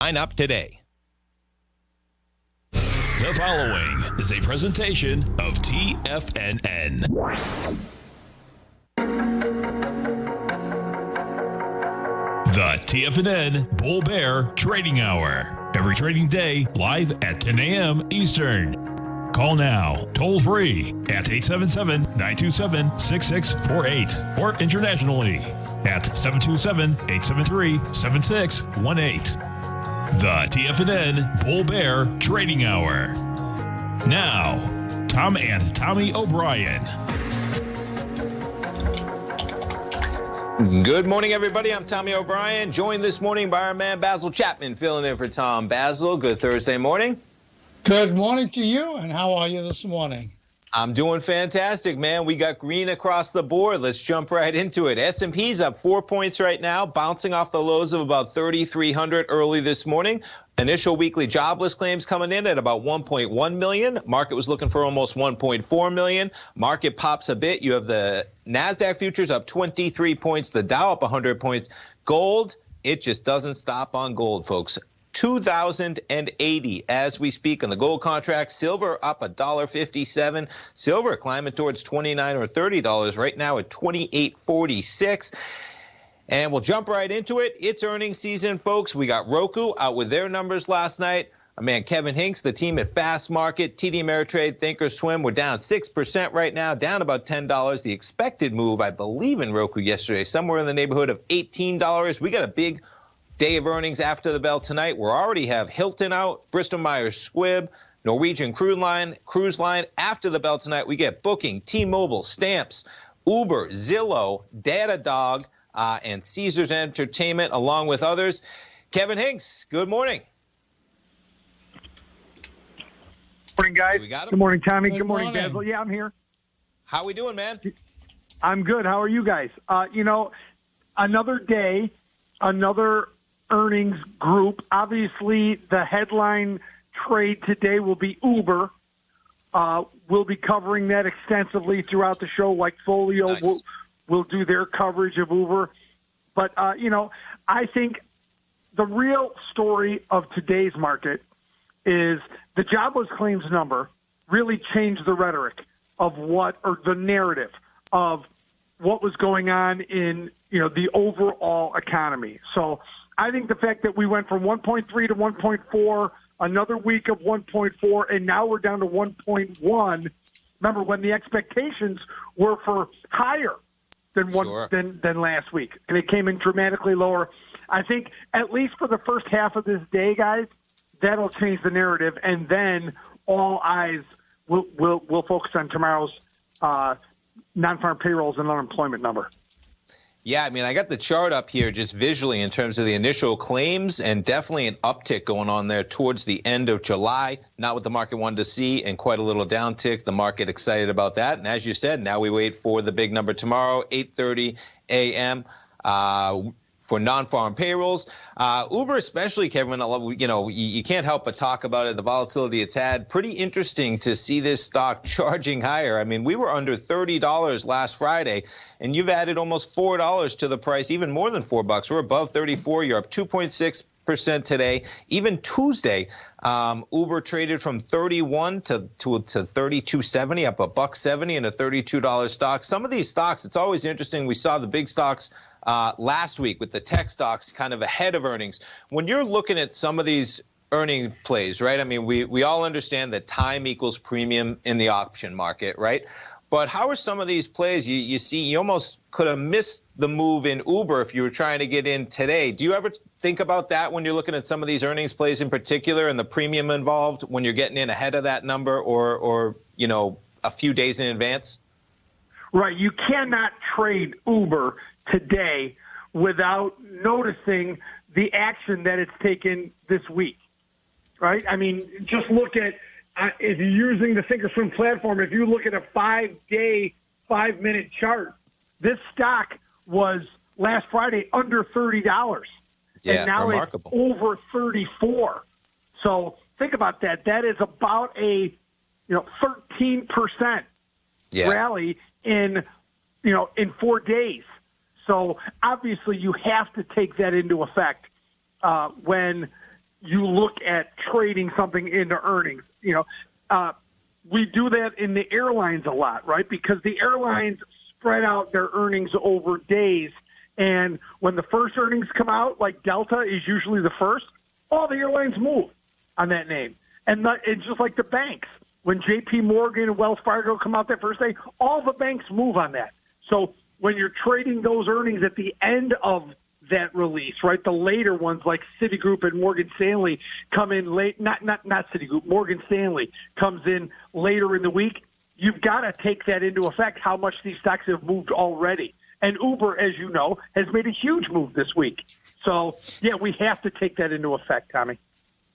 Sign up today. The following is a presentation of TFNN. The TFNN Bull Bear Trading Hour. Every trading day, live at 10 a.m. Eastern. Call now, toll free at 877-927-6648 or internationally at 727-873-7618. The TFNN Bull Bear Trading Hour. Now, Tom and Tommy O'Brien. Good morning, everybody. I'm Tommy O'Brien, joined this morning by our man Basil Chapman, filling in for Tom. Basil, good Thursday morning. Good morning to you, and how are you this morning? I'm doing fantastic, man. We got green across the board. Let's jump right into it. S&P's up 4 points right now, bouncing off the lows of about 3,300 early this morning. Initial weekly jobless claims coming in at about 1.1 million. Market was looking for almost 1.4 million. Market pops a bit. You have the NASDAQ futures up 23 points, the Dow up 100 points. Gold, it just doesn't stop on gold, folks. 2,080 as we speak on the gold contract. Silver up $1.57. Silver climbing towards $29 or $30 right now at $28.46. And we'll jump right into it. It's earnings season, folks. We got Roku out with their numbers last night. Our man Kevin Hinks, the team at Fast Market, TD Ameritrade, Thinkorswim, we're down 6% right now, down about $10. The expected move, I believe, in Roku yesterday, somewhere in the neighborhood of $18. We got a big day of earnings after the bell tonight. We already have Hilton out, Bristol-Myers Squibb, Norwegian Cruise Line. After the bell tonight, we get Booking, T-Mobile, Stamps, Uber, Zillow, Datadog, and Caesars Entertainment, along with others. Kevin Hinks, good morning. Morning, guys. We got him? Good morning, Tommy. Good morning, morning, Basil. Yeah, I'm here. How we doing, man? I'm good. How are you guys? Another day, another earnings group. Obviously, the headline trade today will be Uber. We'll be covering that extensively throughout the show, like Folio Nice. will do their coverage of Uber. But, I think the real story of today's market is the jobless claims number really changed the rhetoric of the narrative of what was going on in, the overall economy. So I think the fact that we went from 1.3 to 1.4, another week of 1.4, and now we're down to 1.1. Remember when the expectations were for higher than than last week, and it came in dramatically lower. I think at least for the first half of this day, guys, that'll change the narrative, and then all eyes will focus on tomorrow's non-farm payrolls and unemployment number. Yeah, I mean, I got the chart up here just visually in terms of the initial claims, and definitely an uptick going on there towards the end of July. Not what the market wanted to see, and quite a little downtick. The market excited about that. And as you said, now we wait for the big number tomorrow, 8:30 a.m. For non-farm payrolls. Uber especially, Kevin, you can't help but talk about it, the volatility it's had. Pretty interesting to see this stock charging higher. I mean, we were under $30 last Friday, and you've added almost $4 to the price, even more than $4. We're above 34. You're up 2.6% today. Even Tuesday, Uber traded from 31 to 32.70, up $1.70 in a $32 stock. Some of these stocks, it's always interesting. We saw the big stocks last week with the tech stocks kind of ahead of earnings. When you're looking at some of these earning plays, right? I mean, we all understand that time equals premium in the option market, right? But how are some of these plays? You see, you almost could have missed the move in Uber if you were trying to get in today. Do you ever think about that when you're looking at some of these earnings plays in particular and the premium involved when you're getting in ahead of that number or a few days in advance? Right. You cannot trade Uber today without noticing the action that it's taken this week, right? I mean, just look at, if you're using the Thinkorswim platform, if you look at a 5-day, 5-minute chart, this stock was last Friday under $30. Yeah, and now remarkable. It's over 34. So think about that. That is about a 13% rally in 4 days. So obviously you have to take that into effect when you look at trading something into earnings. We do that in the airlines a lot, right? Because the airlines spread out their earnings over days. And when the first earnings come out, like Delta is usually the first, all the airlines move on that name. And it's just like the banks. When J.P. Morgan and Wells Fargo come out that first day, all the banks move on that. So when you're trading those earnings at the end of that release, right, the later ones like Citigroup and Morgan Stanley come in late, not Citigroup, Morgan Stanley comes in later in the week, you've got to take that into effect, how much these stocks have moved already. And Uber, as you know, has made a huge move this week. So, yeah, we have to take that into effect, Tommy.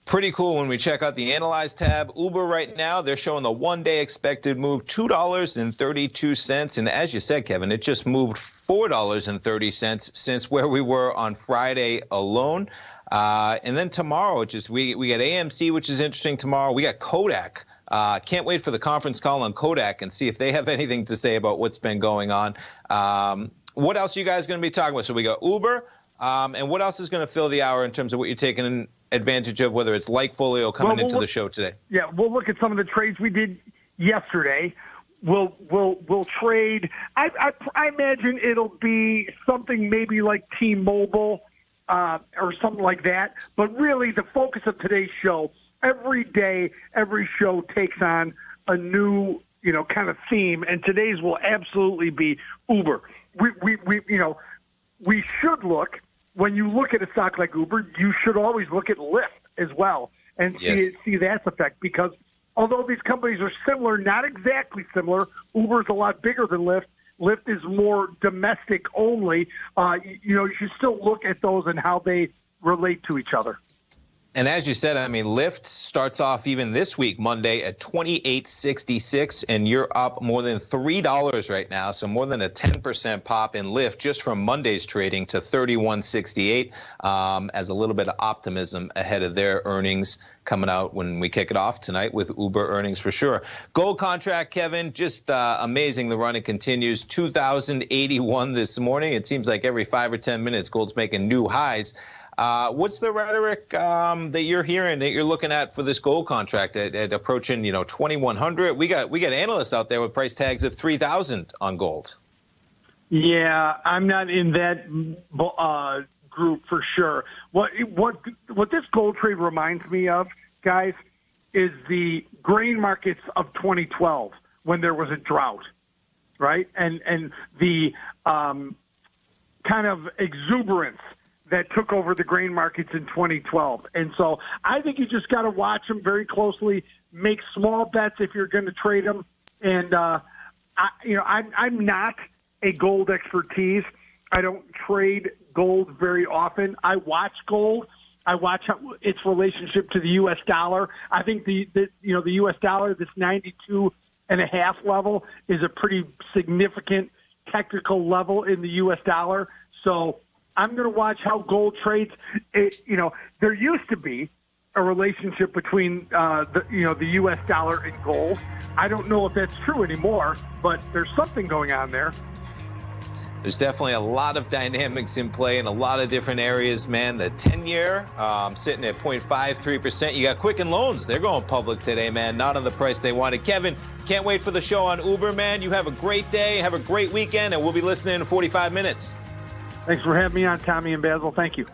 Pretty cool when we check out the Analyze tab. Uber right now, they're showing the one-day expected move, $2.32. And as you said, Kevin, it just moved $4.30 since where we were on Friday alone. And then tomorrow, we got AMC, which is interesting tomorrow. We got Kodak. Can't wait for the conference call on Kodak and see if they have anything to say about what's been going on. What else are you guys going to be talking about? So we got Uber. And what else is going to fill the hour in terms of what you're taking advantage of, whether it's like Folio coming into the show today? Yeah, we'll look at some of the trades we did yesterday. We'll trade. I imagine it'll be something maybe like T-Mobile or something like that. But really, the focus of today's show, every day, every show takes on a new kind of theme, and today's will absolutely be Uber. We should look. When you look at a stock like Uber, you should always look at Lyft as well and see that effect, because although these companies are similar, not exactly similar, Uber is a lot bigger than Lyft. Lyft is more domestic only. You should still look at those and how they relate to each other. And as you said, I mean, Lyft starts off even this week, Monday, at $28.66, and you're up more than $3 right now, so more than a 10% pop in Lyft just from Monday's trading to $31.68, as a little bit of optimism ahead of their earnings coming out when we kick it off tonight with Uber earnings for sure. Gold contract, Kevin, just amazing. The run, it continues. 2,081 this morning. It seems like every 5 or 10 minutes, gold's making new highs. What's the rhetoric that you're hearing, that you're looking at for this gold contract at approaching 2,100? We got analysts out there with price tags of 3,000 on gold. Yeah, I'm not in that group for sure. What this gold trade reminds me of, guys, is the grain markets of 2012 when there was a drought, right? And the kind of exuberance that took over the grain markets in 2012. And so I think you just got to watch them very closely, make small bets if you're going to trade them. And, I'm not a gold expertise. I don't trade gold very often. I watch gold. I watch its relationship to the U.S. dollar. I think the U.S. dollar, this 92.5 level, is a pretty significant technical level in the U.S. dollar. So I'm going to watch how gold trades. There used to be a relationship between the U.S. dollar and gold. I don't know if that's true anymore, but there's something going on there. There's definitely a lot of dynamics in play in a lot of different areas, man. The 10-year sitting at 0.53%. You got Quicken Loans. They're going public today, man. Not on the price they wanted. Kevin, can't wait for the show on Uber, man. You have a great day. Have a great weekend, and we'll be listening in 45 minutes. Thanks for having me on, Tommy and Basil. Thank you.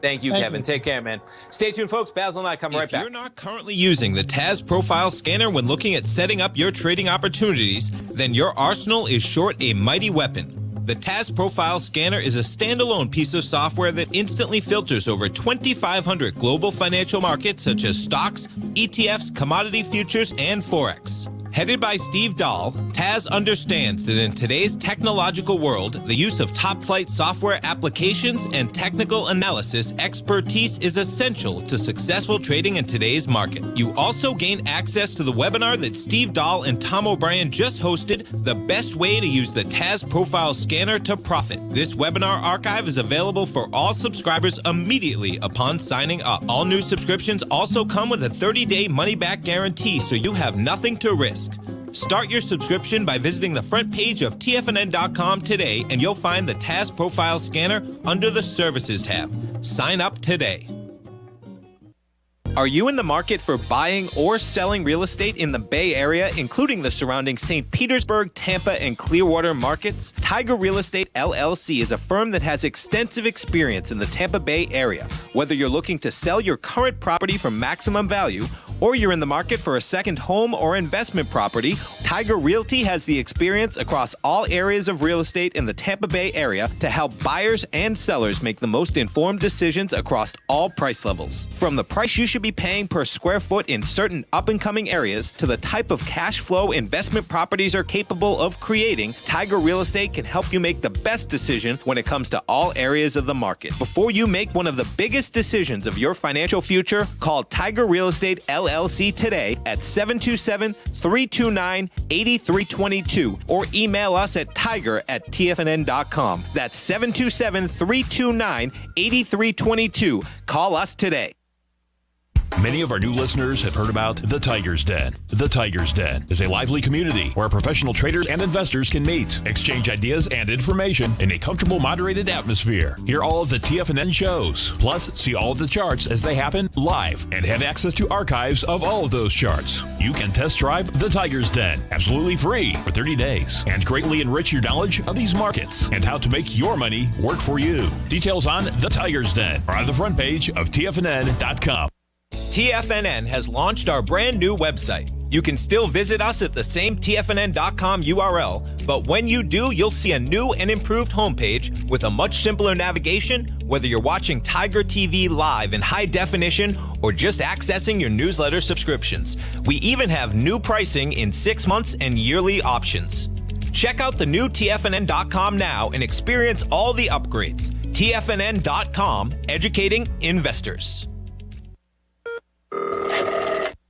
Thank you, Kevin. Take care, man. Stay tuned, folks. Basil and I come right back. If you're not currently using the TAS Profile Scanner when looking at setting up your trading opportunities, then your arsenal is short a mighty weapon. The TAS Profile Scanner is a standalone piece of software that instantly filters over 2,500 global financial markets such as stocks, ETFs, commodity futures, and Forex. Headed by Steve Dahl, TAS understands that in today's technological world, the use of top-flight software applications and technical analysis expertise is essential to successful trading in today's market. You also gain access to the webinar that Steve Dahl and Tom O'Brien just hosted, The Best Way to Use the TAS Profile Scanner to Profit. This webinar archive is available for all subscribers immediately upon signing up. All new subscriptions also come with a 30-day money-back guarantee, so you have nothing to risk. Start your subscription by visiting the front page of TFNN.com today, and you'll find the TAS Profile Scanner under the Services tab. Sign up today. Are you in the market for buying or selling real estate in the Bay Area, including the surrounding St. Petersburg, Tampa, and Clearwater markets? Tiger Real Estate LLC is a firm that has extensive experience in the Tampa Bay area. Whether you're looking to sell your current property for maximum value, or you're in the market for a second home or investment property, Tiger Realty has the experience across all areas of real estate in the Tampa Bay area to help buyers and sellers make the most informed decisions across all price levels. From the price you should be paying per square foot in certain up-and-coming areas to the type of cash flow investment properties are capable of creating, Tiger Real Estate can help you make the best decision when it comes to all areas of the market. Before you make one of the biggest decisions of your financial future, call Tiger Real Estate LLC today at 727-329-8322 or email us at tiger@tfnn.com. That's 727-329-8322. Call us today. Many of our new listeners have heard about The Tiger's Den. The Tiger's Den is a lively community where professional traders and investors can meet, exchange ideas and information in a comfortable, moderated atmosphere. Hear all of the TFNN shows, plus see all of the charts as they happen live and have access to archives of all of those charts. You can test drive The Tiger's Den absolutely free for 30 days and greatly enrich your knowledge of these markets and how to make your money work for you. Details on The Tiger's Den are on the front page of TFNN.com. TFNN has launched our brand new website. You can still visit us at the same TFNN.com URL, but when you do, you'll see a new and improved homepage with a much simpler navigation, whether you're watching Tiger TV live in high definition or just accessing your newsletter subscriptions. We even have new pricing in 6 months and yearly options. Check out the new TFNN.com now and experience all the upgrades. TFNN.com, educating investors.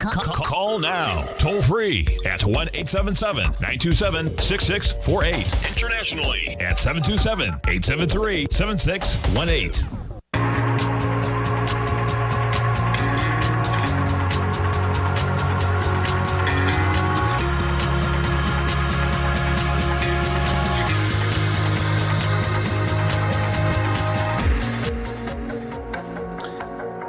Call now, toll free at 1-877-927-6648. Internationally at 727-873-7618.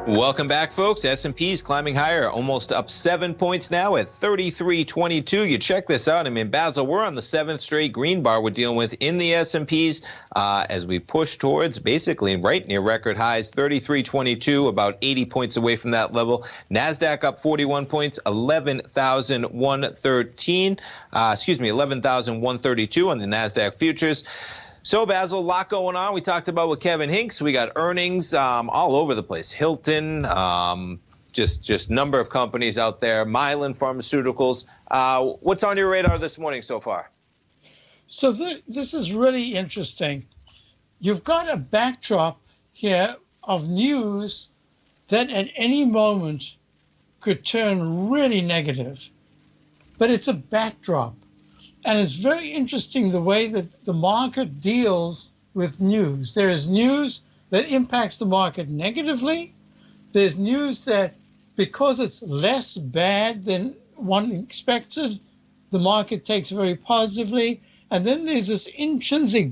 Welcome back, folks. S&P's climbing higher, almost up 7 points now at 33.22. You check this out. I mean, Basil, we're on the 7th straight green bar we're dealing with in the S&P's as we push towards basically right near record highs, 33.22, about 80 points away from that level. NASDAQ up 41 points, 11,132 on the NASDAQ futures. So, Basil, a lot going on. We talked about with Kevin Hinks. We got earnings all over the place. Hilton, just number of companies out there. Mylan Pharmaceuticals. What's on your radar this morning so far? So this is really interesting. You've got a backdrop here of news that at any moment could turn really negative. But it's a backdrop. And it's very interesting the way that the market deals with news. There is news that impacts the market negatively. There's news that because it's less bad than one expected, the market takes very positively. And then there's this intrinsic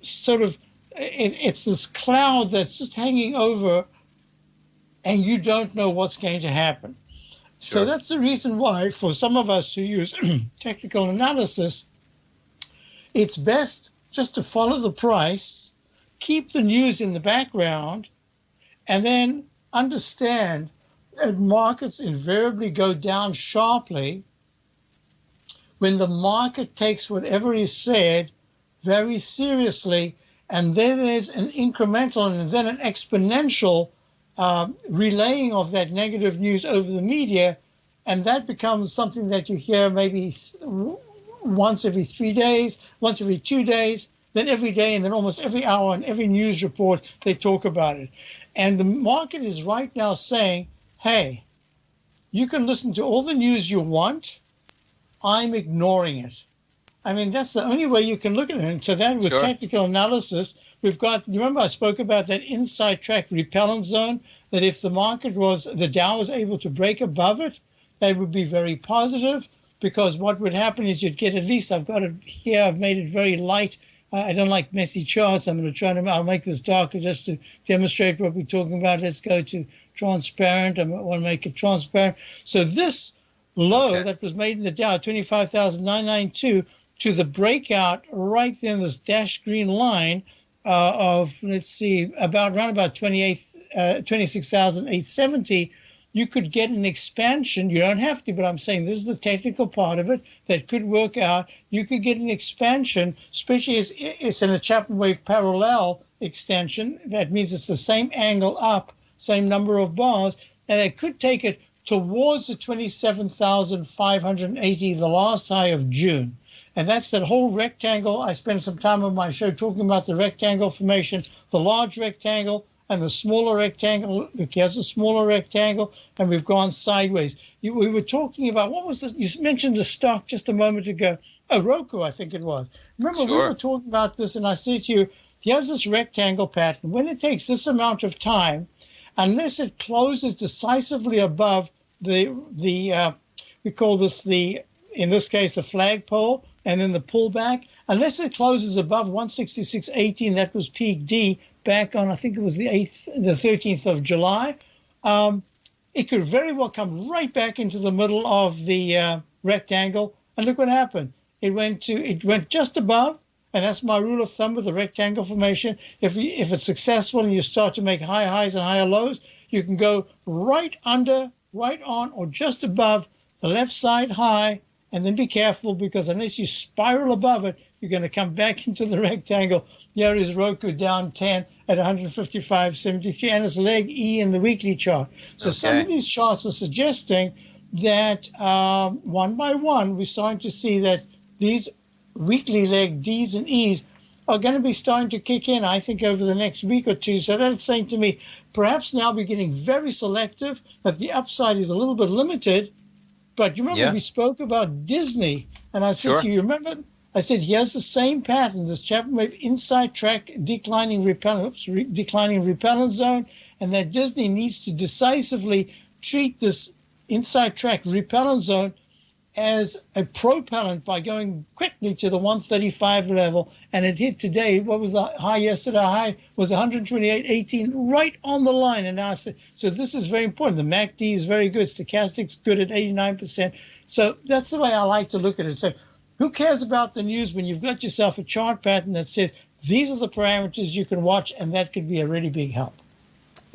sort of, it's this cloud that's just hanging over and you don't know what's going to happen. Sure. So that's the reason why, for some of us who use technical analysis, it's best just to follow the price, keep the news in the background, and then understand that markets invariably go down sharply when the market takes whatever is said very seriously, and then there's an incremental and then an exponential relaying of that negative news over the media, and that becomes something that you hear maybe once every 3 days, once every 2 days, then every day, and then almost every hour on every news report they talk about it. And the market is right now saying, hey, you can listen to all the news you want, I'm ignoring it. I mean, that's the only way you can look at it. And so that with Sure. technical analysis, we've got, you remember I spoke about that inside track repellent zone, that if the market was, the Dow was able to break above it, that would be very positive, because what would happen is you'd get at least, I've got it here, I've made it very light. I don't like messy charts. I'm going to try to, I'll make this darker just to demonstrate what we're talking about. Let's go to transparent. I want to make it transparent. So this low that was made in the Dow, 25,992, to the breakout right there in this dashed green line of, let's see, around about 26,870, you could get an expansion. You don't have to, but I'm saying this is the technical part of it that could work out. You could get an expansion, especially as it's in a Chapman wave parallel extension. That means it's the same angle up, same number of bars, and it could take it towards the 27,580, the last high of June. And that's that whole rectangle. I spent some time on my show talking about the rectangle formation, the large rectangle, and the smaller rectangle. Here's the smaller rectangle, and we've gone sideways. We were talking about, what was this? You mentioned the stock just a moment ago. Oh, Roku, I think it was. Remember, we were talking about this, and I said to you, here's this rectangle pattern. When it takes this amount of time, unless it closes decisively above we call this in this case, the flagpole, and then the pullback, unless it closes above 166.18, that was peak D, back on, I think it was the 13th of July, it could very well come right back into the middle of the rectangle. And look what happened. It went just above, and that's my rule of thumb with the rectangle formation. If it's successful and you start to make high highs and higher lows, you can go right under, right on, or just above the left side high, and then be careful, because unless you spiral above it, you're going to come back into the rectangle. Here is Roku down 10 at 155.73, and it's leg E in the weekly chart. So some of these charts are suggesting that one by one, we're starting to see that these weekly leg Ds and Es are going to be starting to kick in, I think, over the next week or two. So that's saying to me, perhaps now we're getting very selective, that the upside is a little bit limited. But you remember we spoke about Disney, and I said to you, remember, I said, here's the same pattern, this Chapman wave inside track declining repellent zone, and that Disney needs to decisively treat this inside track repellent zone as a propellant by going quickly to the 135 level. And it hit today, what was the high yesterday? High was 128.18, right on the line. And now I said, so this is very important. The MACD is very good. Stochastic's good at 89%. So that's the way I like to look at it. So who cares about the news when you've got yourself a chart pattern that says these are the parameters you can watch, and that could be a really big help.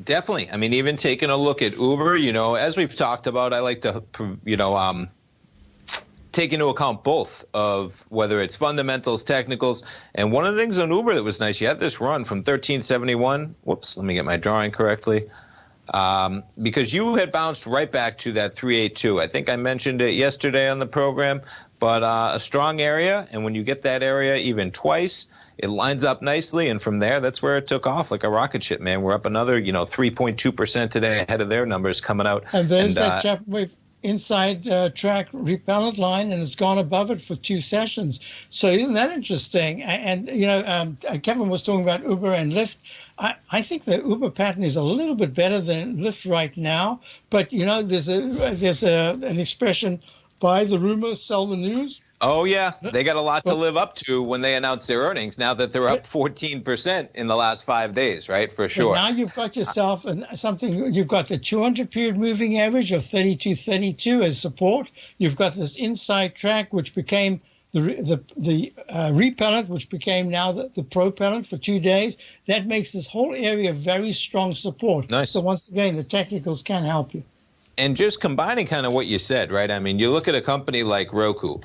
Definitely. I mean, even taking a look at Uber, as we've talked about, I like to, take into account both of whether it's fundamentals, technicals. And one of the things on Uber that was nice, you had this run from 1371. Whoops, let me get my drawing correctly. Because you had bounced right back to that 382. I think I mentioned it yesterday on the program, but a strong area. And when you get that area even twice, it lines up nicely. And from there, that's where it took off like a rocket ship, man. We're up another, 3.2% today ahead of their numbers coming out. And there's that Chapman wave inside track repellent line, and it's gone above it for 2 sessions. So isn't that interesting? And Kevin was talking about Uber and Lyft. I think the Uber pattern is a little bit better than Lyft right now, but there's an expression, buy the rumor, sell the news. Oh, yeah. They got a lot to live up to when they announce their earnings, now that they're up 14% in the last 5 days, right? For sure. Now you've got yourself something. You've got the 200-period moving average of 32.32 as support. You've got this inside track, which became the repellent, which became now the propellant for 2 days. That makes this whole area very strong support. Nice. So once again, the technicals can help you. And just combining kind of what you said, right? I mean, you look at a company like Roku,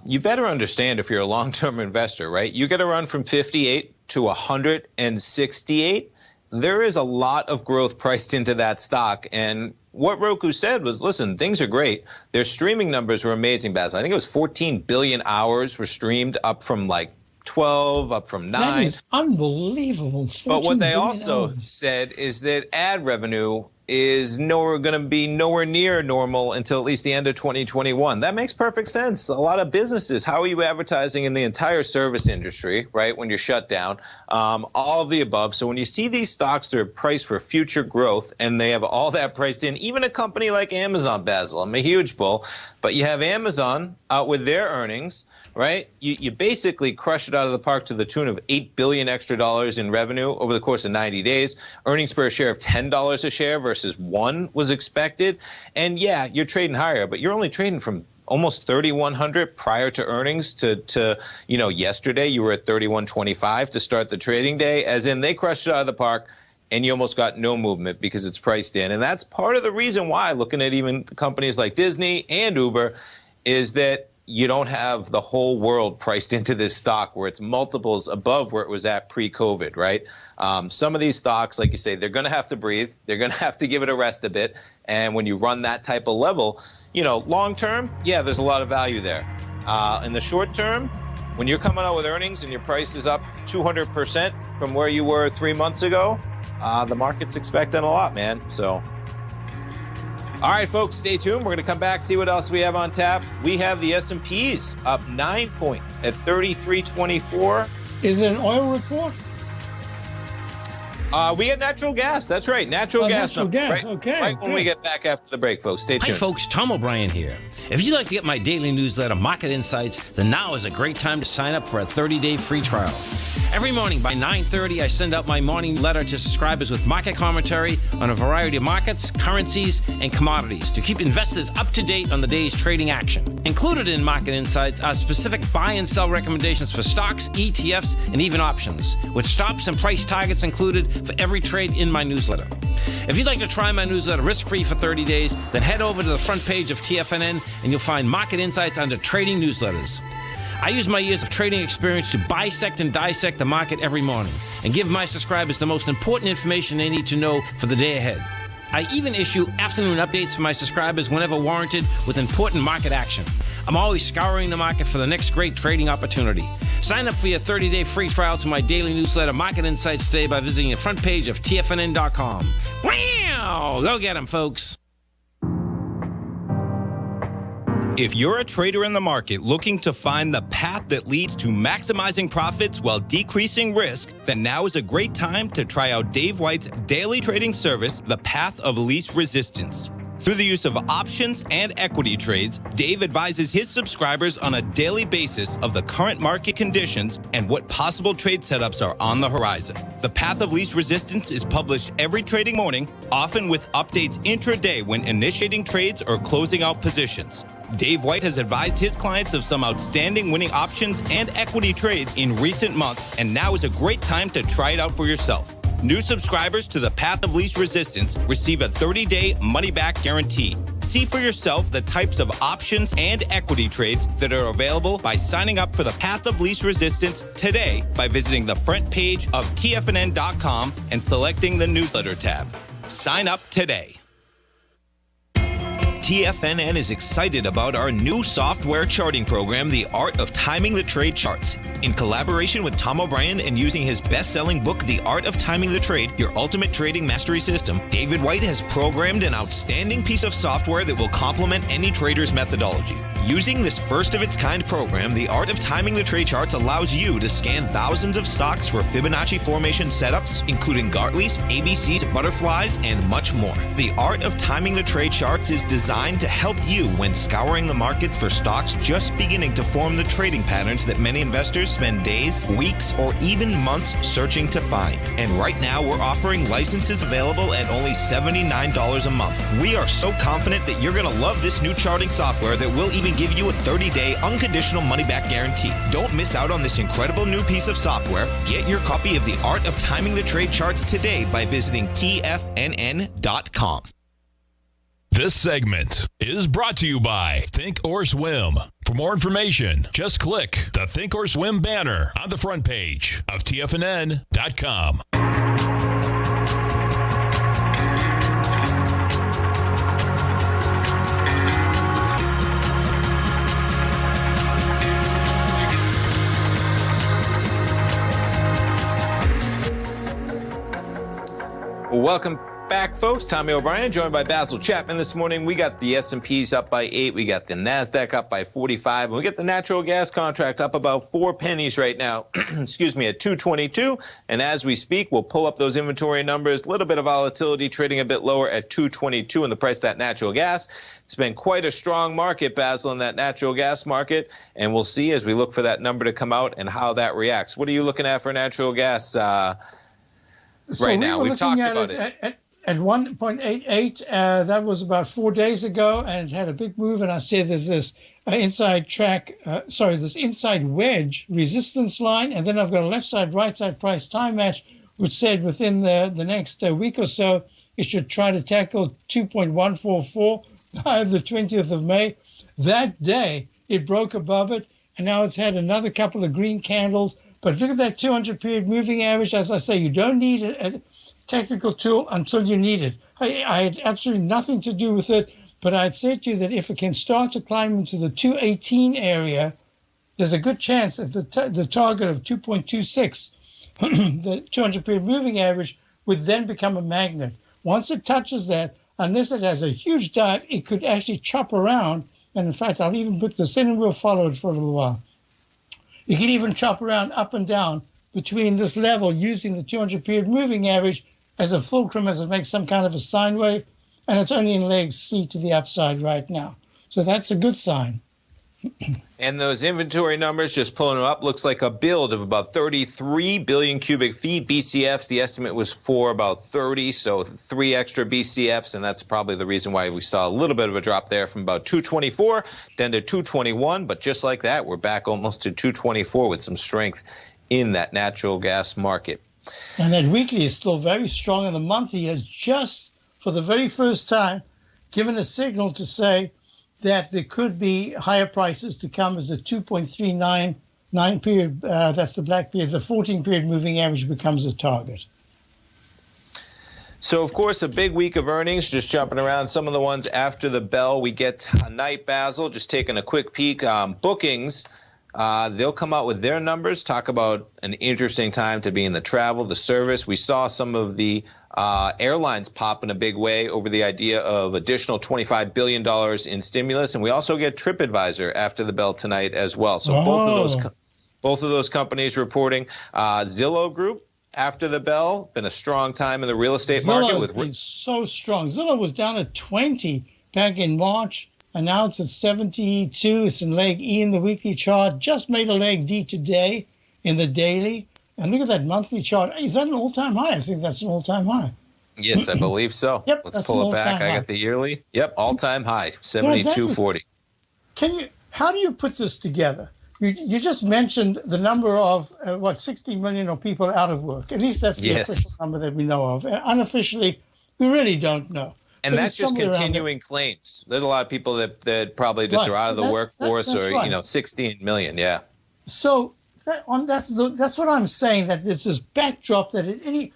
you better understand if you're a long-term investor, right? You get a run from 58 to 168. There is a lot of growth priced into that stock. And what Roku said was, listen, things are great. Their streaming numbers were amazing, Basil. I think it was 14 billion hours were streamed, up from like 12, up from 9. That is unbelievable. But what they also said is that ad revenue is going to be nowhere near normal until at least the end of 2021. That makes perfect sense. A lot of businesses, how are you advertising in the entire service industry, right, when you're shut down? All of the above. So when you see these stocks that are priced for future growth and they have all that priced in, even a company like Amazon, Basil, I'm a huge bull, but you have Amazon out with their earnings, right? You basically crush it out of the park to the tune of $8 billion extra in revenue over the course of 90 days, earnings per share of $10 a share versus versus 1 was expected. And yeah, you're trading higher, but you're only trading from almost 3,100 prior to earnings to yesterday you were at 3,125 to start the trading day, as in they crushed it out of the park. And you almost got no movement because it's priced in. And that's part of the reason why, looking at even companies like Disney and Uber, is that you don't have the whole world priced into this stock where it's multiples above where it was at pre-COVID, right? Some of these stocks, like you say, they're going to have to breathe. They're going to have to give it a rest a bit. And when you run that type of level, long term, yeah, there's a lot of value there. In the short term, when you're coming out with earnings and your price is up 200% from where you were 3 months ago, the market's expecting a lot, man. So, all right, folks, stay tuned. We're going to come back, see what else we have on tap. We have the S&Ps up 9 points at 33.24. Is it an oil report? We get natural gas. That's right. Natural gas. Right, okay. Right when we get back after the break, folks. Stay tuned. Hi, folks. Tom O'Brien here. If you'd like to get my daily newsletter, Market Insights, then now is a great time to sign up for a 30-day free trial. Every morning by 9:30, I send out my morning letter to subscribers with market commentary on a variety of markets, currencies, and commodities to keep investors up to date on the day's trading action. Included in Market Insights are specific buy and sell recommendations for stocks, ETFs, and even options, with stops and price targets included for every trade in my newsletter. If you'd like to try my newsletter risk-free for 30 days, then head over to the front page of TFNN and you'll find Market Insights under Trading Newsletters. I use my years of trading experience to bisect and dissect the market every morning and give my subscribers the most important information they need to know for the day ahead. I even issue afternoon updates for my subscribers whenever warranted with important market action. I'm always scouring the market for the next great trading opportunity. Sign up for your 30-day free trial to my daily newsletter, Market Insights, today by visiting the front page of TFNN.com. Wow! Go get them, folks. If you're a trader in the market looking to find the path that leads to maximizing profits while decreasing risk, then now is a great time to try out Dave White's daily trading service, The Path of Least Resistance. Through the use of options and equity trades, Dave advises his subscribers on a daily basis of the current market conditions and what possible trade setups are on the horizon. The Path of Least Resistance is published every trading morning, often with updates intraday when initiating trades or closing out positions. Dave White has advised his clients of some outstanding winning options and equity trades in recent months, and now is a great time to try it out for yourself. New subscribers to the Path of Least Resistance receive a 30-day money-back guarantee. See for yourself the types of options and equity trades that are available by signing up for the Path of Least Resistance today by visiting the front page of TFNN.com and selecting the newsletter tab. Sign up today. TFNN is excited about our new software charting program, The Art of Timing the Trade Charts. In collaboration with Tom O'Brien and using his best-selling book, The Art of Timing the Trade, Your Ultimate Trading Mastery System, David White has programmed an outstanding piece of software that will complement any trader's methodology. Using this first-of-its-kind program, The Art of Timing the Trade Charts allows you to scan thousands of stocks for Fibonacci formation setups, including Gartley's, ABC's, butterflies, and much more. The Art of Timing the Trade Charts is designed to help you when scouring the markets for stocks just beginning to form the trading patterns that many investors spend days, weeks, or even months searching to find. And right now, we're offering licenses available at only $79 a month. We are so confident that you're going to love this new charting software that will even give you a 30-day unconditional money-back guarantee. Don't miss out on this incredible new piece of software. Get your copy of The Art of Timing the Trade Charts today by visiting TFNN.com. This segment is brought to you by Think or Swim. For more information, just click the Think or Swim banner on the front page of TFNN.com. Welcome back, folks. Tommy O'Brien, joined by Basil Chapman this morning. We got the S&Ps up by 8. We got the NASDAQ up by 45. And we got the natural gas contract up about 4 pennies right now, excuse me, at 222. And as we speak, we'll pull up those inventory numbers. A little bit of volatility, trading a bit lower at 222 in the price of that natural gas. It's been quite a strong market, Basil, in that natural gas market. And we'll see as we look for that number to come out and how that reacts. What are you looking at for natural gas right now? We've talked about it. at 1.88. That was about 4 days ago, and it had a big move. And I said there's this this inside wedge resistance line, and then I've got a left side, right side price time match, which said within the next week or so, it should try to tackle 2.144 by the 20th of May. That day, it broke above it, and now it's had another couple of green candles. But look at that 200-period moving average. As I say, you don't need a technical tool until you need it. I had absolutely nothing to do with it, but I'd said to you that if it can start to climb into the 218 area, there's a good chance that the target of 2.26, the 200-period moving average, would then become a magnet. Once it touches that, unless it has a huge dive, it could actually chop around. And in fact, I'll even put this in and we'll follow it for a little while. You can even chop around up and down between this level using the 200-period moving average as a fulcrum, as it makes some kind of a sine wave. And it's only in leg C to the upside right now. So that's a good sign. And those inventory numbers, just pulling them up, looks like a build of about 33 billion cubic feet. BCFs, the estimate was for about 30, so 3 extra BCFs, and that's probably the reason why we saw a little bit of a drop there from about 224 down to 221. But just like that, we're back almost to 224 with some strength in that natural gas market. And that weekly is still very strong, and the monthly has just, for the very first time, given a signal to say that there could be higher prices to come as the 2.399 period, that's the black period, the 14-period moving average becomes a target. So, of course, a big week of earnings, just jumping around some of the ones after the bell. We get tonight, Basil, just taking a quick peek. Bookings, they'll come out with their numbers, talk about an interesting time to be in the travel, the service. We saw some of the airlines pop in a big way over the idea of additional $25 billion in stimulus. And we also get TripAdvisor after the bell tonight as well. So both of those companies reporting. Zillow Group after the bell, been a strong time in the real estate market. Zillow's been so strong. Zillow was down at 20 back in March, and now it's at 72. It's in leg E in the weekly chart. Just made a leg D today in the daily. And look at that monthly chart. Is that an all-time high? I think that's an all-time high. Yes, I believe so. Yep, let's pull it back. I got the yearly. Yep, all-time high, 72.40. How do you put this together? You just mentioned the number of, 60 million of people out of work. At least that's the official number that we know of. Unofficially, we really don't know. And but that's just continuing claims. There's a lot of people that probably just are out of the workforce, or 16 million, yeah. So that's what I'm saying, that there's this backdrop that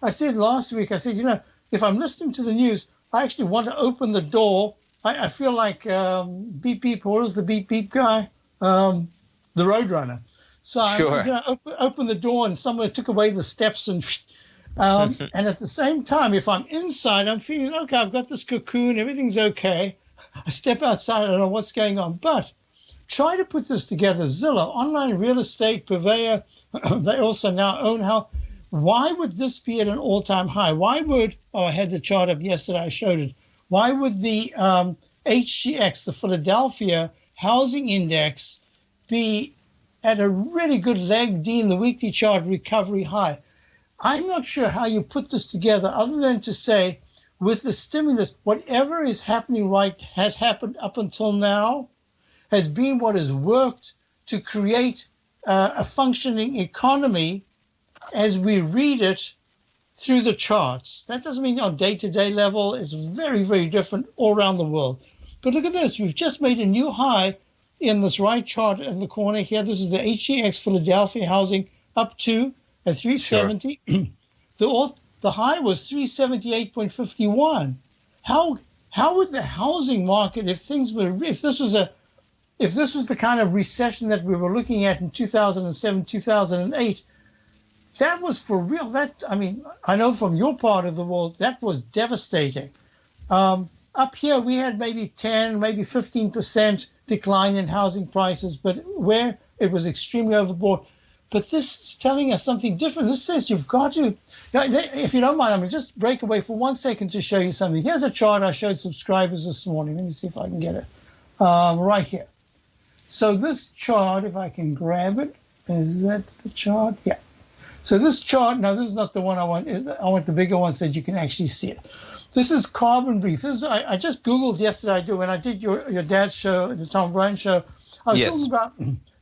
I said last week, I said, if I'm listening to the news, I actually want to open the door. I feel like beep beep, what was the beep beep guy? The Roadrunner. So sure. I'm going to open the door and someone took away the steps and and at the same time, if I'm inside, I'm feeling, okay, I've got this cocoon, everything's okay. I step outside, I don't know what's going on. But try to put this together. Zillow, online real estate purveyor, they also now own health. Why would this be at an all-time high? Why would, I had the chart up yesterday, I showed it. Why would the HGX, the Philadelphia Housing Index, be at a really good leg D in the weekly chart recovery high? I'm not sure how you put this together other than to say, with the stimulus, whatever is happening has happened up until now, has been what has worked to create a functioning economy as we read it through the charts. That doesn't mean on day-to-day level. It's very, very different all around the world. But look at this. We've just made a new high in this right chart in the corner here. This is the HGX Philadelphia housing up to at 370. Sure. The high was 378.51. How would the housing market, if this was the kind of recession that we were looking at in 2007, 2008, that was for real. I know from your part of the world, that was devastating. Up here, we had maybe 10, maybe 15% decline in housing prices, but where it was extremely overbought. But this is telling us something different. This says you've got to, if you don't mind, I'm going to just break away for 1 second to show you something. Here's a chart I showed subscribers this morning. Let me see if I can get it right here. So this chart, if I can grab it, is that the chart? Yeah. So this chart, no, this is not the one I want. I want the bigger one so that you can actually see it. This is Carbon Brief. I just Googled yesterday when I did your dad's show, the Tom Bryan show. I was talking about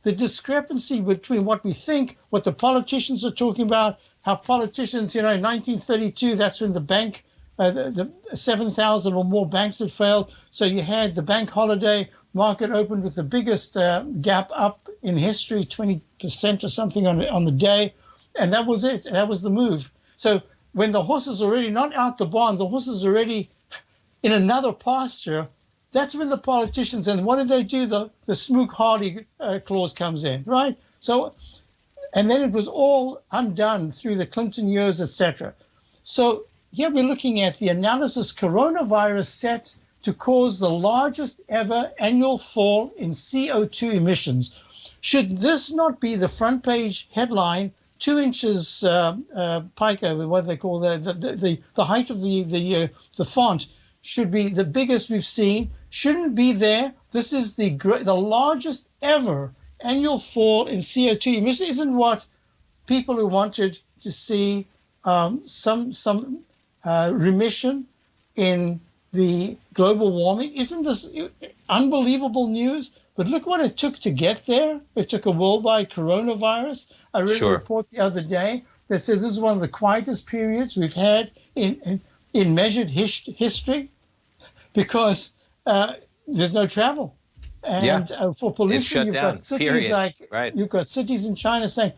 the discrepancy between what we think, what the politicians are talking about, how politicians, in 1932, that's when the bank, the 7,000 or more banks had failed. So you had the bank holiday, market opened with the biggest gap up in history, 20% or something on the day. And that was it. That was the move. So when the horse is already not out the barn, the horse is already in another pasture, that's when the politicians, and what do they do? The Smook Hardy clause comes in, right? So, and then it was all undone through the Clinton years, etc. So here we're looking at the analysis coronavirus set to cause the largest ever annual fall in CO2 emissions. Should this not be the front page headline, 2 inches pico, what they call the height of the font should be the biggest we've seen, shouldn't be there. This is the largest ever annual fall in CO2 emissions. Isn't what people who wanted to see some remission in the global warming? Isn't this unbelievable news? But look what it took to get there. It took a worldwide coronavirus. I read a report the other day that said this is one of the quietest periods we've had in measured history because there's no travel. And for pollution, you've got cities you've got cities in China saying,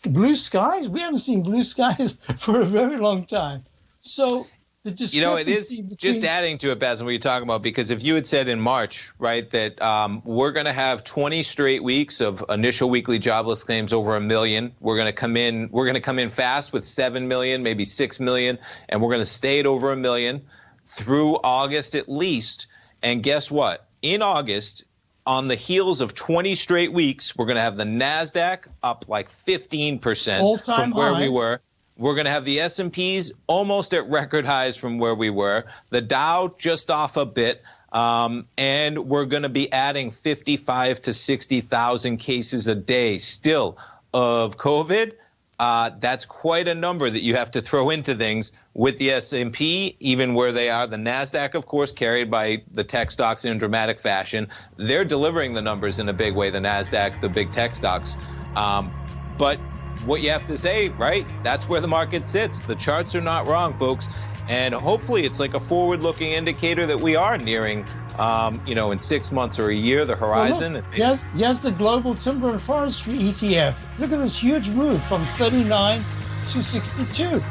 blue skies? We haven't seen blue skies for a very long time. So it is just adding to it, Baz, what you're talking about, because if you had said in March, right, that we're going to have 20 straight weeks of initial weekly jobless claims over 1 million, we're going to come in fast with 7 million, maybe 6 million, and we're going to stay at over 1 million through August at least. And guess what? In August, on the heels of 20 straight weeks, we're going to have the NASDAQ up like 15% from where we were. We're going to have the S&Ps almost at record highs from where we were, the Dow just off a bit, and we're going to be adding 55 to 60,000 cases a day still of COVID. That's quite a number that you have to throw into things with the S&P, even where they are. The NASDAQ, of course, carried by the tech stocks in dramatic fashion. They're delivering the numbers in a big way, the NASDAQ, the big tech stocks. But what you have to say, right, that's where the market sits. The charts are not wrong, folks. And hopefully it's like a forward-looking indicator that we are nearing, in 6 months or a year, the horizon. Well, look, yes, the global timber and forestry ETF. Look at this huge move from 39 to 62.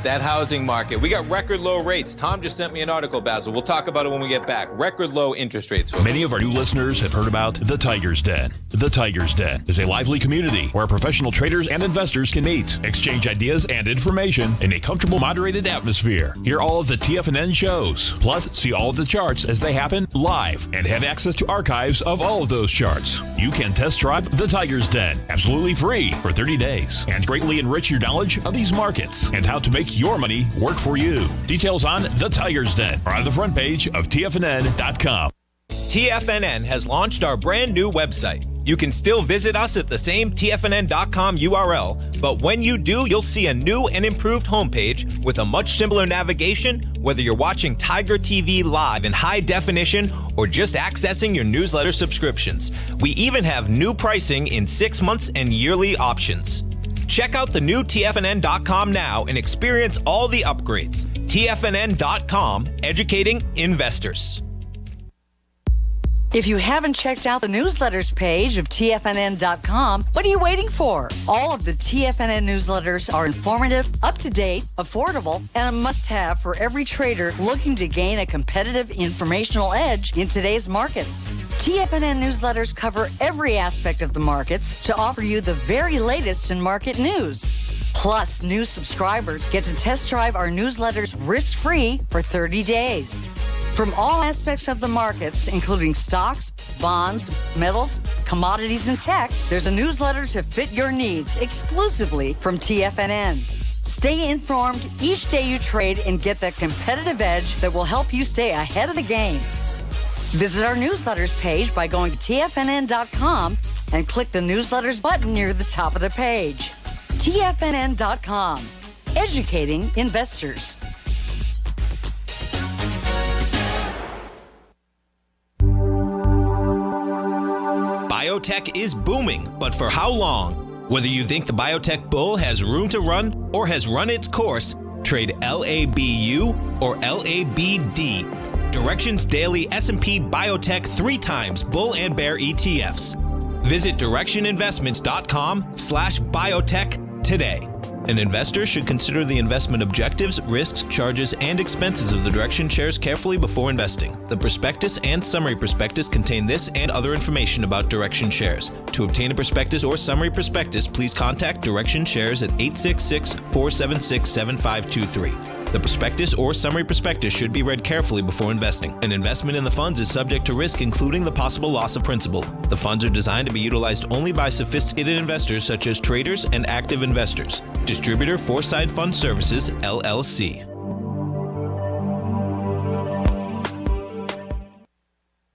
That housing market. We got record low rates. Tom just sent me an article, Basil. We'll talk about it when we get back. Record low interest rates. Folks. Many of our new listeners have heard about the Tiger's Den. The Tiger's Den is a lively community where professional traders and investors can meet, exchange ideas and information in a comfortable, moderated atmosphere. Hear all of the TFNN shows, plus see all of the charts as they happen live and have access to archives of all of those charts. You can test drive the Tiger's Den absolutely free for 30 days and greatly enrich your knowledge of these markets and how to make your money work for you. Details on the Tiger's Den are on the front page of TFNN.com. TFNN has launched our brand new website. You can still visit us at the same TFNN.com URL, but when you do, you'll see a new and improved homepage with a much simpler navigation, whether you're watching Tiger TV live in high definition or just accessing your newsletter subscriptions. We even have new pricing in 6 months and yearly options. Check out the new TFNN.com now and experience all the upgrades. TFNN.com, educating investors. If you haven't checked out the newsletters page of TFNN.com, what are you waiting for? All of the TFNN newsletters are informative, up-to-date, affordable, and a must-have for every trader looking to gain a competitive informational edge in today's markets. TFNN newsletters cover every aspect of the markets to offer you the very latest in market news. Plus, new subscribers get to test drive our newsletters risk-free for 30 days. From all aspects of the markets, including stocks, bonds, metals, commodities, and tech, there's a newsletter to fit your needs exclusively from TFNN. Stay informed each day you trade and get that competitive edge that will help you stay ahead of the game. Visit our newsletters page by going to TFNN.com and click the newsletters button near the top of the page. TFNN.com. Educating investors. Biotech is booming, but for how long? Whether you think the biotech bull has room to run or has run its course, trade LABU or LABD. Direction's daily S&P Biotech 3 times bull and bear ETFs. Visit directioninvestments.com/biotech today. An investor should consider the investment objectives, risks, charges, and expenses of the Direction shares carefully before investing. The prospectus and summary prospectus contain this and other information about Direction shares. To obtain a prospectus or summary prospectus, please contact Direction shares at 866-476-7523. The prospectus or summary prospectus should be read carefully before investing. An investment in the funds is subject to risk, including the possible loss of principal. The funds are designed to be utilized only by sophisticated investors such as traders and active investors. Distributor Foreside Fund Services, LLC.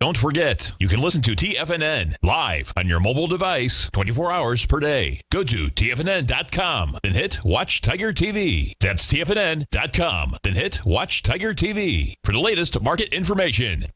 Don't forget, you can listen to TFNN live on your mobile device 24 hours per day. Go to TFNN.com, then hit Watch Tiger TV. That's TFNN.com, then hit Watch Tiger TV for the latest market information.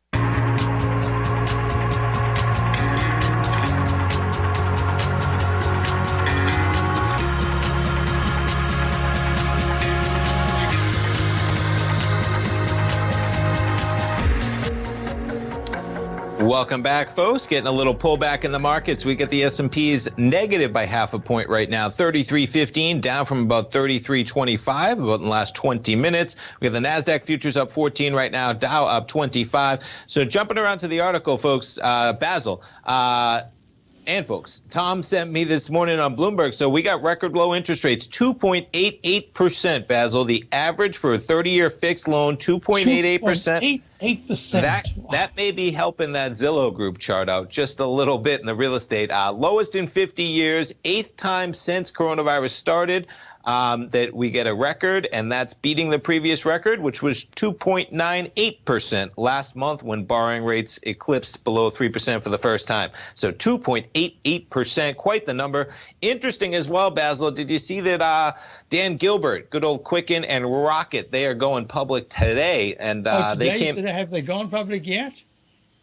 Welcome back, folks. Getting a little pullback in the markets. We get the S&Ps negative by half a point right now, 33.15, down from about 33.25 about in the last 20 minutes. We have the NASDAQ futures up 14 right now, Dow up 25. So jumping around to the article, folks, Basil, and folks, Tom sent me this morning on Bloomberg. So we got record low interest rates, 2.88%, Basil. The average for a 30-year fixed loan, 2.88%. 8%. That may be helping that Zillow group chart out just a little bit in the real estate. Lowest in 50 years, 8th time since coronavirus started that we get a record, and that's beating the previous record, which was 2.98% last month when borrowing rates eclipsed below 3% for the first time. So 2.88%, quite the number. Interesting as well, Basil, did you see that Dan Gilbert, good old Quicken, and Rocket, they are going public today, and they came. Have they gone public yet?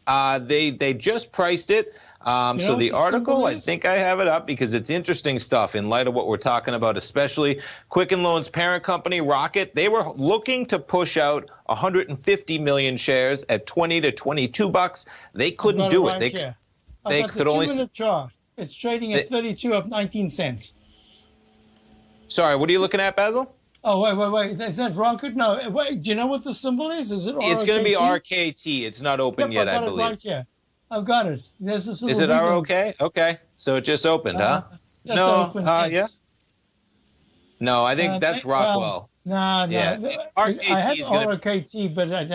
They just priced it. So the article, I think I have it up because it's interesting stuff in light of what we're talking about, especially Quicken Loans parent company, Rocket. They were looking to push out 150 million shares at 20 to 22 bucks. They couldn't do it. They could only. Chart. It's trading at 32 up 19 cents. Sorry, what are you looking at, Basil? Oh, wait. Is that Rocket? No. Wait, do you know what the symbol is? Is it RKT? It's going to be RKT. It's not open yet, I believe. Right, yeah. I've got it. There's this is it ROK? Okay. So it just opened, huh? No. Yeah. No, I think that's Rockwell. No. Yeah. RKT I have ROKT, but it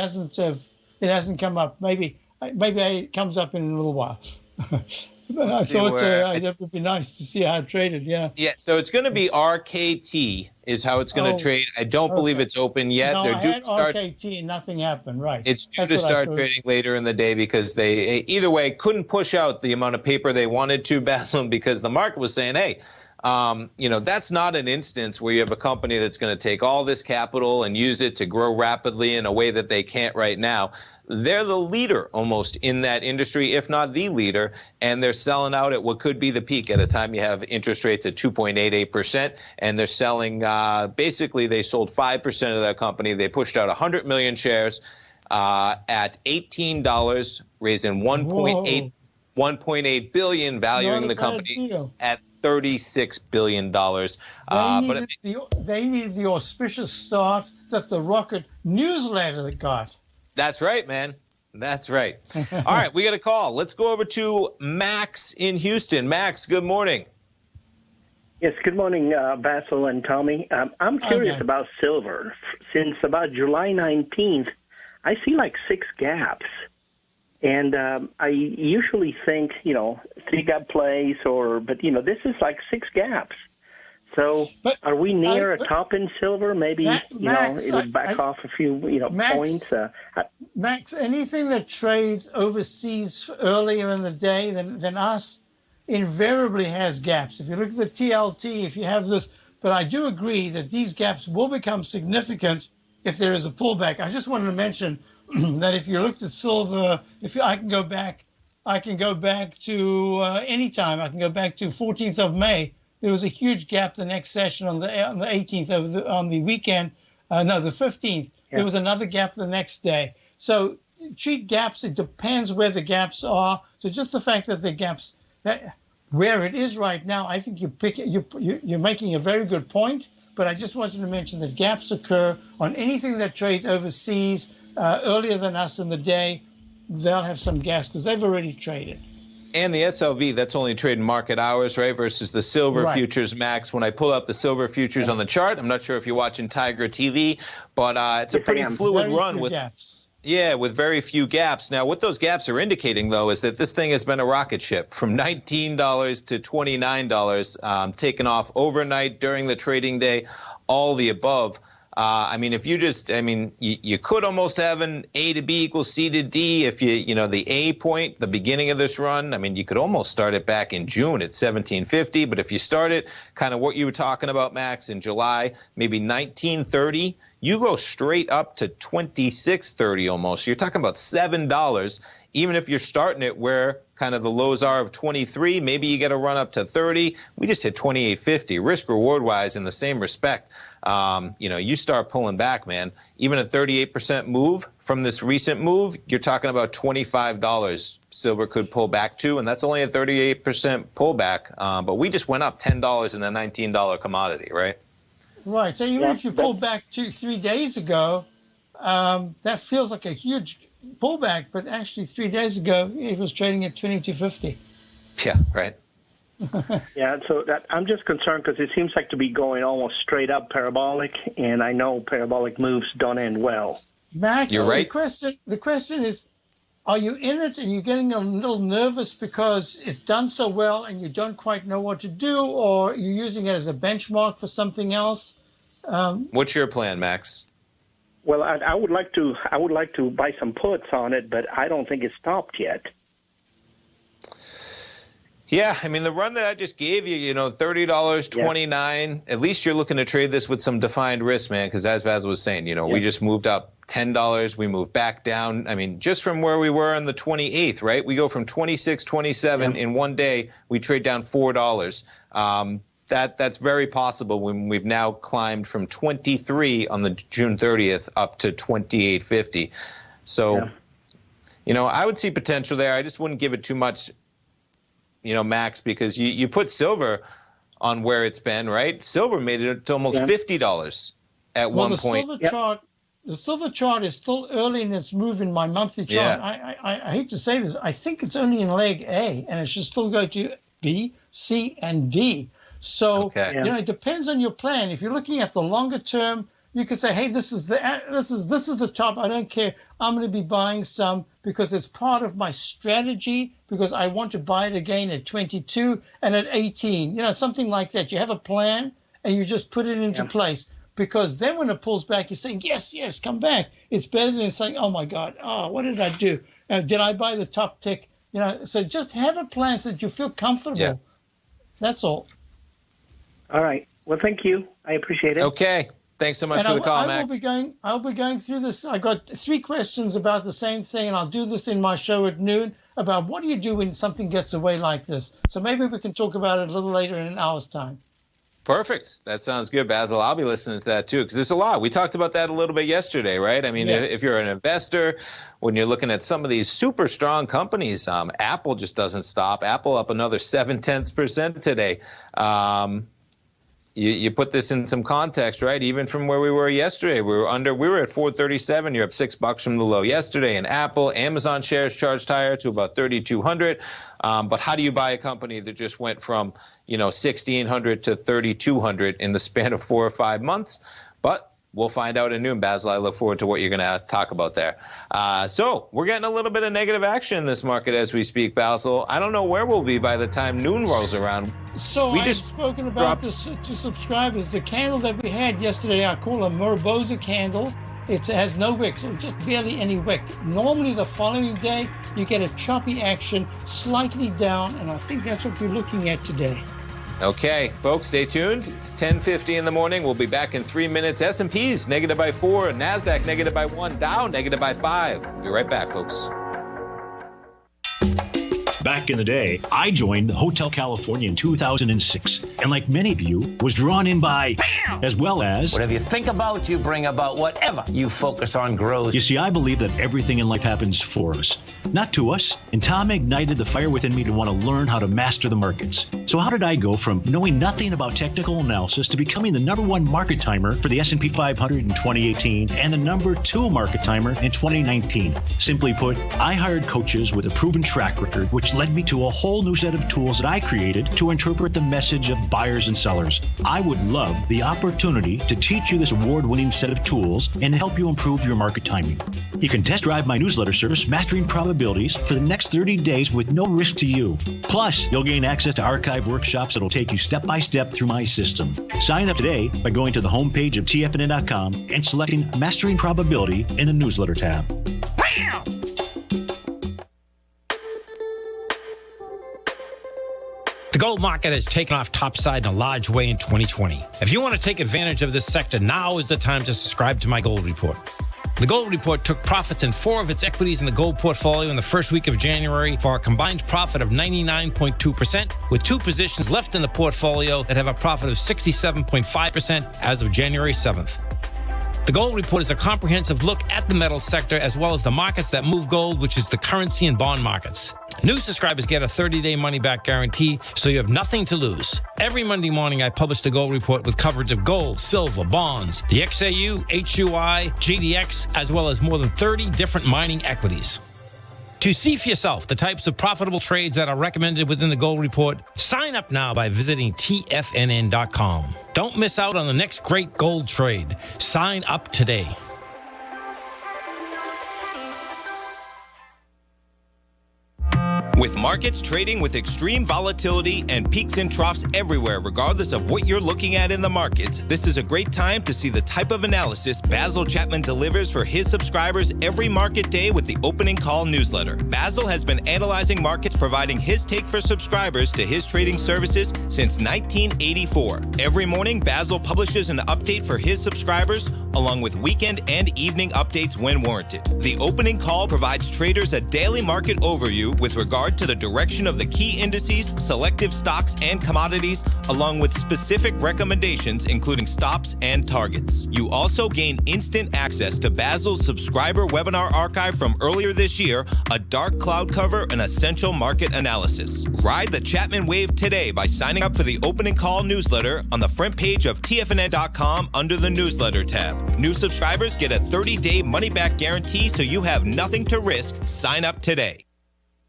hasn't come up. Maybe it comes up in a little while. I thought it would be nice to see how it traded, yeah. Yeah, so it's going to be RKT is how it's going to trade. I don't believe it's open yet. No, They're due to start RKT and nothing happened, right. It's due to start trading later in the day because they, either way, couldn't push out the amount of paper they wanted to, Basil, because the market was saying, hey, that's not an instance where you have a company that's going to take all this capital and use it to grow rapidly in a way that they can't right now. They're the leader almost in that industry, if not the leader, and they're selling out at what could be the peak at a time you have interest rates at 2.88%, and they're selling, basically they sold 5% of that company. They pushed out 100 million shares at $18, raising $1.8 billion, valuing the company at $36 billion. They needed the auspicious start that the Rocket newsletter got. That's right, man. That's right. All right, we got a call. Let's go over to Max in Houston. Max, good morning. Yes, good morning, Basil and Tommy. I'm curious about silver. Since about July 19th, I see like 6 gaps. And I usually think, 3-gap plays but this is like 6 gaps. So are we near a top in silver? Maybe, Max, it'll back off a few, points. Max, anything that trades overseas earlier in the day than us invariably has gaps. If you look at the TLT, if you have this, but I do agree that these gaps will become significant if there is a pullback. I just wanted to mention that if you looked at silver, I can go back to any time. I can go back to 14th of May. There was a huge gap the next session on the 18th on the weekend. The 15th. Yeah. There was another gap the next day. So treat gaps. It depends where the gaps are. So just the fact that the gaps, where it is right now, I think you're making a very good point. But I just wanted to mention that gaps occur on anything that trades overseas earlier than us in the day. They'll have some gaps because they've already traded. And the SLV, that's only trading market hours, right, versus the silver futures, Max. When I pull up the silver futures on the chart, I'm not sure if you're watching Tiger TV, but it's a pretty fluid run with gaps. Yeah, with very few gaps. Now, what those gaps are indicating, though, is that this thing has been a rocket ship from $19 to $29, taken off overnight during the trading day, all the above. You could almost have an A to B equals C to D if the A point, the beginning of this run, you could almost start it back in June at 1750. But if you start it kind of what you were talking about, Max, in July, maybe 1930, you go straight up to 2630 almost. You're talking about $7. Even if you're starting it where kind of the lows are of 23, maybe you get a run up to 30. We just hit 2850. Risk reward wise, in the same respect, you start pulling back, man. Even a 38% move from this recent move, you're talking about $25 silver could pull back to, and that's only a 38% pullback. But we just went up $10 in the $19 commodity, right? Right. So even if you pull back 2-3 days ago, that feels like a huge pullback, but actually 3 days ago it was trading at 2250. Yeah, right. So I'm just concerned because it seems like to be going almost straight up parabolic, and I know parabolic moves don't end well. Max, you're right. The question is, are you in it and you're getting a little nervous because it's done so well and you don't quite know what to do, or you're using it as a benchmark for something else? What's your plan, Max? Well, I would like to buy some puts on it, but I don't think it's stopped yet. Yeah, the run that I just gave you, $30, $29, at least you're looking to trade this with some defined risk, man, because as Baz was saying, we just moved up $10, we moved back down. Just from where we were on the 28th, right? We go from 26, 27 in one day, we trade down $4. That's very possible when we've now climbed from 23 on the June 30th up to 28.50. So, I would see potential there. I just wouldn't give it too much, Max, because you put silver on where it's been, right? Silver made it to almost $50 at one point. The silver chart is still early in its move in my monthly chart. Yeah. I hate to say this. I think it's only in leg A, and it should still go to B, C, and D. So it depends on your plan. If you're looking at the longer term, you can say, hey, this is the top. I don't care. I'm going to be buying some because it's part of my strategy, because I want to buy it again at 22 and at 18. Something like that. You have a plan and you just put it into place, because then when it pulls back, you're saying, yes, come back. It's better than saying, oh my God, what did I do? Did I buy the top tick? So just have a plan so that you feel comfortable. Yeah. That's all. All right. Well, thank you. I appreciate it. Okay. Thanks so much for the call, Max. I'll be going through this. I got 3 questions about the same thing, and I'll do this in my show at noon about what do you do when something gets away like this. So maybe we can talk about it a little later in an hour's time. Perfect. That sounds good, Basil. I'll be listening to that too, because there's a lot. We talked about that a little bit yesterday, right? If you're an investor, when you're looking at some of these super strong companies, Apple just doesn't stop. Apple up another 0.7% today. You put this in some context, right? Even from where we were yesterday, we were at 437. You're up $6 from the low yesterday. And Apple, Amazon shares charged higher to about 3,200. But how do you buy a company that just went from 1,600 to 3,200 in the span of 4 or 5 months? But we'll find out at noon, Basil. I look forward to what you're going to talk about there. So we're getting a little bit of negative action in this market as we speak, Basil. I don't know where we'll be by the time noon rolls around. So I've spoken about this to subscribers. The candle that we had yesterday, I call a Morobosa candle. It has no wicks, or just barely any wick. Normally the following day, you get a choppy action, slightly down, and I think that's what we're looking at today. Okay, folks, stay tuned. It's 10:50 in the morning. We'll be back in 3 minutes. S&P's negative by 4, NASDAQ negative by 1, Dow negative by 5. Be right back, folks. Back in the day, I joined Hotel California in 2006, and like many of you, was drawn in by, as well as, whatever you think about, you bring about. Whatever you focus on grows. You see, I believe that everything in life happens for us, not to us, and Tom ignited the fire within me to want to learn how to master the markets. So how did I go from knowing nothing about technical analysis to becoming the #1 market timer for the S&P 500 in 2018 and the #2 market timer in 2019? Simply put, I hired coaches with a proven track record, which led me to a whole new set of tools that I created to interpret the message of buyers and sellers. I would love the opportunity to teach you this award-winning set of tools and help you improve your market timing. You can test drive my newsletter service, Mastering Probabilities, for the next 30 days with no risk to you. Plus, you'll gain access to archive workshops that'll take you step by step through my system. Sign up today by going to the homepage of TFNN.com and selecting Mastering Probability in the newsletter tab. Bam! The gold market has taken off topside in a large way in 2020. If you want to take advantage of this sector, now is the time to subscribe to my gold report. The gold report took profits in 4 of its equities in the gold portfolio in the first week of January for a combined profit of 99.2%, with 2 positions left in the portfolio that have a profit of 67.5% as of January 7th. The gold report is a comprehensive look at the metals sector as well as the markets that move gold, which is the currency and bond markets. New subscribers get a 30-day money-back guarantee, so you have nothing to lose. Every Monday morning, I publish the gold report with coverage of gold, silver, bonds, the XAU, HUI, GDX, as well as more than 30 different mining equities. To see for yourself the types of profitable trades that are recommended within the gold report, sign up now by visiting TFNN.com. Don't miss out on the next great gold trade. Sign up today. With markets trading with extreme volatility and peaks and troughs everywhere, regardless of what you're looking at in the markets, this is a great time to see the type of analysis Basil Chapman delivers for his subscribers every market day with the Opening Call newsletter. Basil has been analyzing markets, providing his take for subscribers to his trading services since 1984. Every morning, Basil publishes an update for his subscribers, along with weekend and evening updates when warranted. The Opening Call provides traders a daily market overview with regard to the direction of the key indices, selective stocks, and commodities, along with specific recommendations, including stops and targets. You also gain instant access to Basil's subscriber webinar archive from earlier this year, a dark cloud cover, and essential market analysis. Ride the Chapman wave today by signing up for the Opening Call newsletter on the front page of TFNN.com under the newsletter tab. New subscribers get a 30-day money-back guarantee, so you have nothing to risk. Sign up today.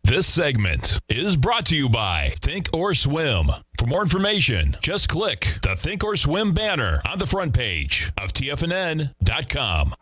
This segment is brought to you by Think or Swim. For more information, just click the Think or Swim banner on the front page of TFNN.com.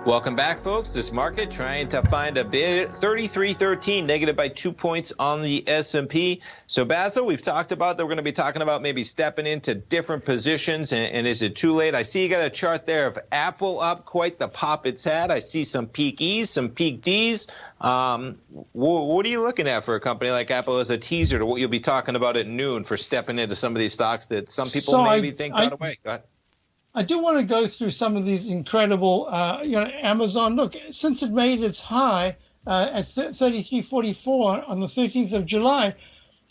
Welcome back, folks. This market trying to find a bid, 33.13, negative by 2 points on the S&P. So, Basil, we've talked about that we're going to be talking about maybe stepping into different positions, and is it too late? I see you got a chart there of Apple up quite the pop it's had. I see some peak E's, some peak D's. What are you looking at for a company like Apple as a teaser to what you'll be talking about at noon for stepping into some of these stocks that some people maybe think got away? Go ahead. I do want to go through some of these incredible, Amazon. Look, since it made its high at 33.44 on the 13th of July,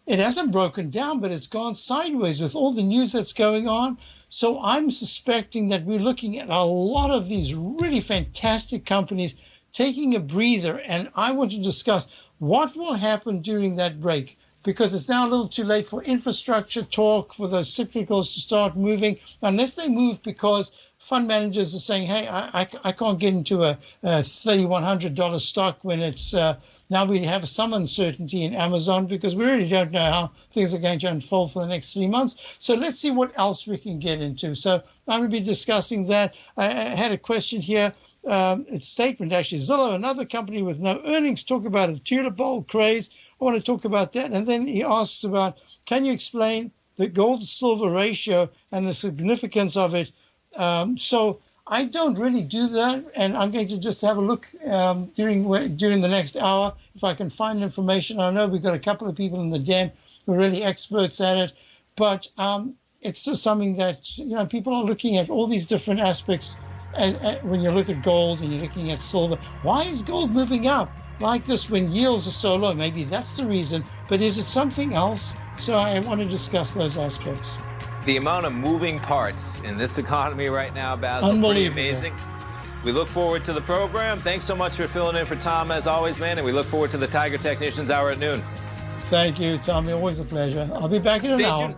it hasn't broken down, but it's gone sideways with all the news that's going on. So I'm suspecting that we're looking at a lot of these really fantastic companies taking a breather. And I want to discuss what will happen during that break, because it's now a little too late for infrastructure talk, for those cyclicals to start moving, unless they move because fund managers are saying, hey, I can't get into a $3,100 stock when it's now we have some uncertainty in Amazon because we really don't know how things are going to unfold for the next 3 months. So let's see what else we can get into. So I'm going to be discussing that. I had a question here. It's a statement, actually. Zillow, another company with no earnings, talk about a tulip bulb craze. I want to talk about that. And then he asks about, can you explain the gold-silver ratio and the significance of it? So I don't really do that, and I'm going to just have a look during the next hour if I can find information. I know we've got a couple of people in the den who are really experts at it, but it's just something that people are looking at all these different aspects when you look at gold and you're looking at silver. Why is gold moving up like this when yields are so low? Maybe that's the reason, but is it something else? So I want to discuss those aspects. The amount of moving parts in this economy right now, Basil, pretty amazing. We look forward to the program. Thanks so much for filling in for Tom, as always, man, and we look forward to the Tiger Technicians Hour at noon. Thank you, Tommy. Always a pleasure. I'll be back in an hour.